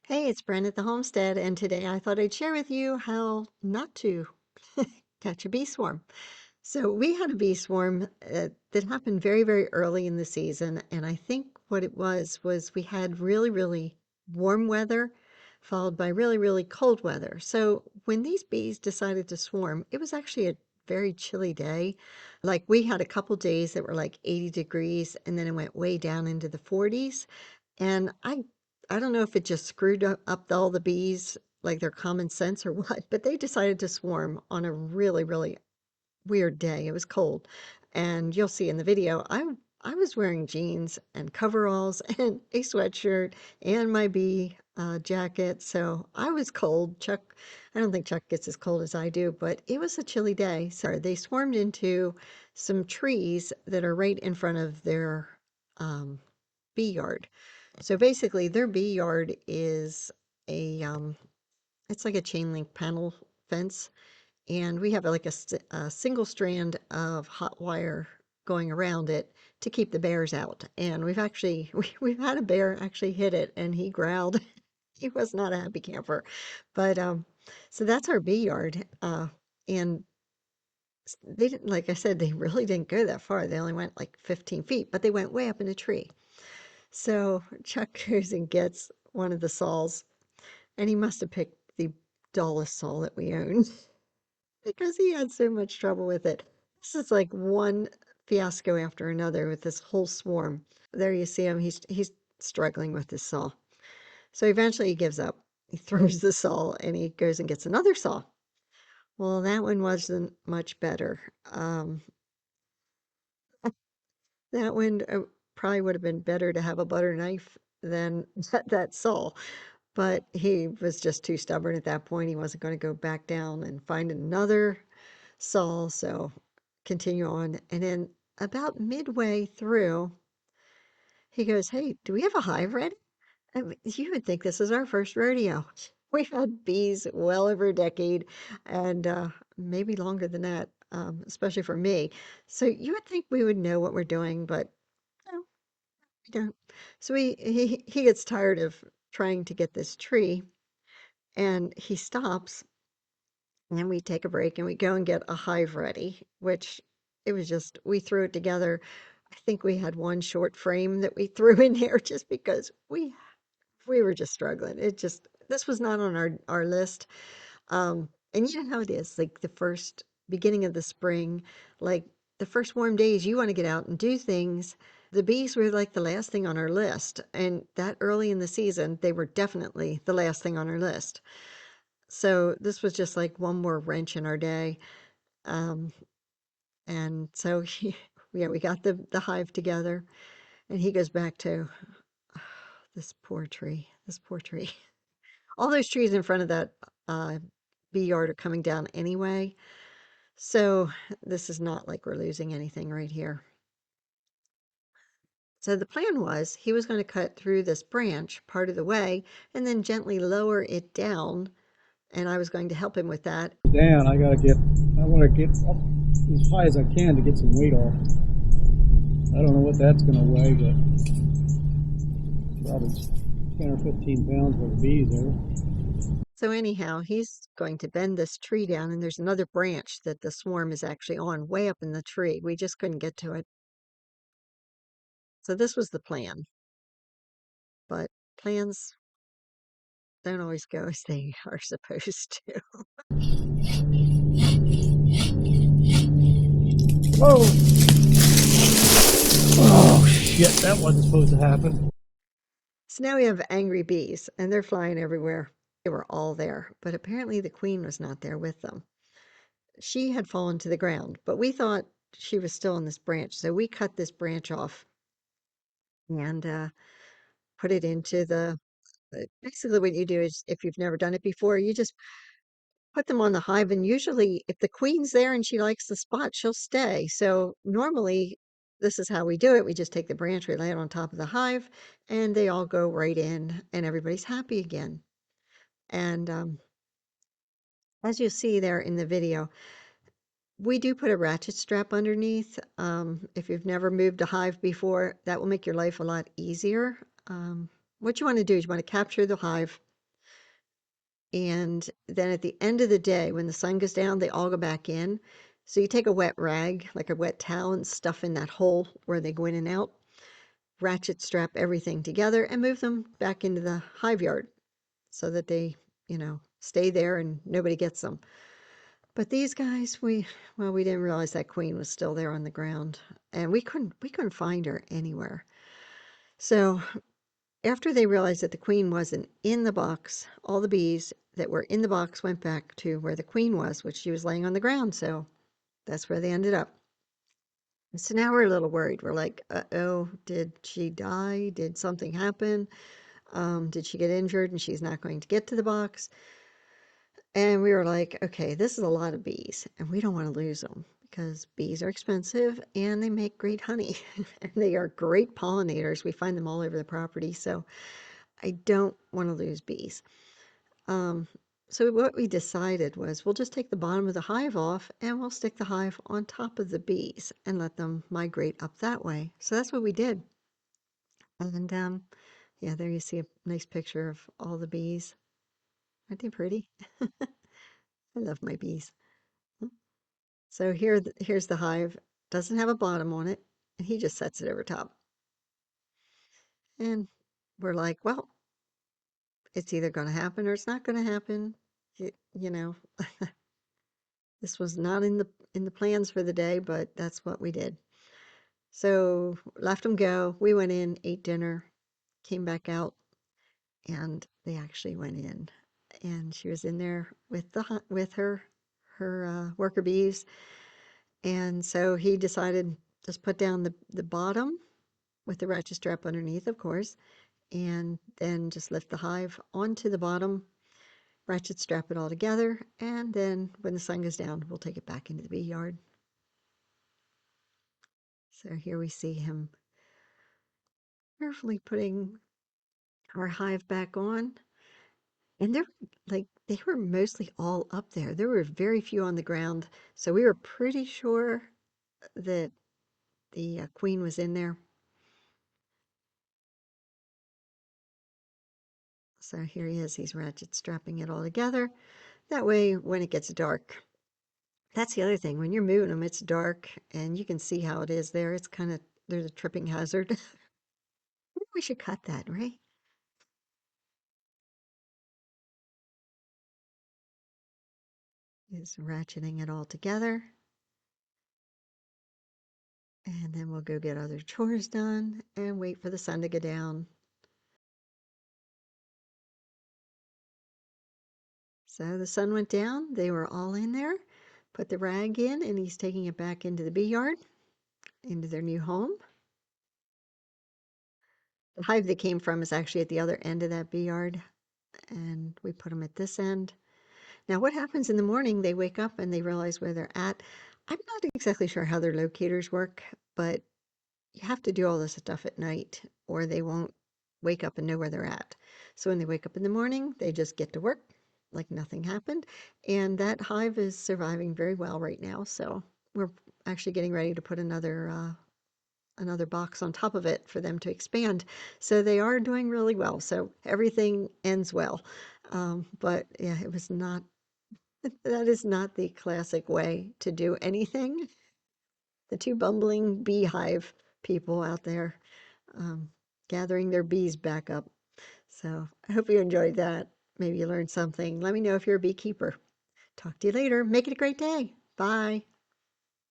Hey, it's Bren at the Homestead, and today I thought I'd share with you how not to catch a bee swarm. So we had a bee swarm that happened very, very early in the season, and I think what it was we had really, really warm weather followed by really, really cold weather. So when these bees decided to swarm, it was actually a very chilly day. Like we had a couple days that were like 80 degrees, and then it went way down into the 40s. And I don't know if it just screwed up all the bees, like their common sense or what, but they decided to swarm on a really, really weird day. It was cold. And you'll see in the video, I was wearing jeans and coveralls and a sweatshirt and my bee jacket. So I was cold. I don't think Chuck gets as cold as I do, but it was a chilly day. So they swarmed into some trees that are right in front of their um, bee yard. So basically, their bee yard is a it's like a chain link panel fence, and we have like a single strand of hot wire going around it to keep the bears out. And we've actually we've had a bear actually hit it, and he growled. He was not a happy camper, but so that's our bee yard. And they didn't, like I said, they really didn't go that far. They only went like 15 feet, but they went way up in a tree. So Chuck goes and gets one of the saws, and he must have picked the dullest saw that we own because he had so much trouble with it. This is like one fiasco after another with this whole swarm. There you see him. He's struggling with his saw. So eventually he gives up. He throws the saw and he goes and gets another saw. Well, that one wasn't much better. That one probably would have been better to have a butter knife than that saw. But he was just too stubborn at that point. He wasn't going to go back down and find another saw, so continue on. And then about midway through, he goes, "Hey, do we have a hive ready?" I mean, you would think this is our first rodeo. We've had bees well over a decade and maybe longer than that, especially for me. So you would think we would know what we're doing, but no, we don't. So he gets tired of trying to get this tree and he stops and we take a break and we go and get a hive ready, which it was just, we threw it together. I think we had one short frame that we threw in there just because we were just struggling. This was not on our list. And you know how it is, like the first beginning of the spring, like the first warm days, you want to get out and do things. The bees were like the last thing on our list. And that early in the season, they were definitely the last thing on our list. So this was just like one more wrench in our day. Um, and so yeah, we got the hive together, and he goes back to this poor tree, this poor tree. All those trees in front of that uh, bee yard are coming down anyway. So this is not like we're losing anything right here. So the plan was he was going to cut through this branch part of the way and then gently lower it down, and I was going to help him with that. Down, I want to get up as high as I can to get some weight off. I don't know what that's going to weigh, but probably 10 or 15 pounds worth of bees there. So anyhow, he's going to bend this tree down, and there's another branch that the swarm is actually on, way up in the tree. We just couldn't get to it. So this was the plan, but plans don't always go as they are supposed to. Whoa! Oh shit, that wasn't supposed to happen. So now we have angry bees, and they're flying everywhere. They were all there, but apparently the queen was not there with them. She had fallen to the ground, but we thought she was still on this branch, so we cut this branch off and put it into the basically what you do is, if you've never done it before, you just put them on the hive, and usually if the queen's there and she likes the spot, she'll stay. So normally this is how we do it. We just take the branch, we lay it on top of the hive, and they all go right in and everybody's happy again. And as you see there in the video, we do put a ratchet strap underneath. If you've never moved a hive before, that will make your life a lot easier. What you want to do is you want to capture the hive And then at the end of the day, when the sun goes down, they all go back in. So you take a wet rag, like a wet towel, and stuff in that hole where they go in and out, ratchet strap everything together, and move them back into the hive yard so that they, stay there and nobody gets them. But these guys, we didn't realize that queen was still there on the ground, and we couldn't find her anywhere. So after they realized that the queen wasn't in the box, all the bees that were in the box went back to where the queen was, which she was laying on the ground. So that's where they ended up. So now we're a little worried. We're like, uh-oh, did she die? Did something happen? Did she get injured and she's not going to get to the box? And we were like, okay, this is a lot of bees, and we don't want to lose them because bees are expensive and they make great honey. And they are great pollinators. We find them all over the property. So I don't want to lose bees. Um, so what we decided was we'll just take the bottom of the hive off and we'll stick the hive on top of the bees and let them migrate up that way. So that's what we did. And yeah, there you see a nice picture of all the bees. Aren't they pretty? I love my bees. So here's the hive. Doesn't have a bottom on it, and he just sets it over top. And we're like, well, it's either going to happen or it's not going to happen. You know, this was not in the plans for the day, but that's what we did. So left them go. We went in, ate dinner, came back out, and they actually went in. And she was in there with her worker bees. And so he decided just put down the bottom with the ratchet strap underneath, of course, and then just lift the hive onto the bottom, ratchet strap it all together, and then when the sun goes down, we'll take it back into the bee yard. So here we see him carefully putting our hive back on. And they were mostly all up there. There were very few on the ground, so we were pretty sure that the queen was in there. So here he is. He's ratchet strapping it all together. That way, when it gets dark, that's the other thing. When you're moving them, it's dark and you can see how it is there. It's kind of, there's a tripping hazard. Maybe we should cut that, right? Is ratcheting it all together. And then we'll go get other chores done and wait for the sun to go down. So the sun went down. They were all in there. Put the rag in, and he's taking it back into the bee yard, into their new home. The hive they came from is actually at the other end of that bee yard, and we put them at this end. Now, what happens in the morning, they wake up and they realize where they're at. I'm not exactly sure how their locators work, but you have to do all this stuff at night or they won't wake up and know where they're at. So when they wake up in the morning, they just get to work like nothing happened. And that hive is surviving very well right now. So we're actually getting ready to put another box on top of it for them to expand. So they are doing really well. So everything ends well. But yeah, it was not that is not the classic way to do anything. The two bumbling beehive people out there um, gathering their bees back up. So I hope you enjoyed that. Maybe you learned something. Let me know if you're a beekeeper. Talk to you later. Make it a great day. Bye.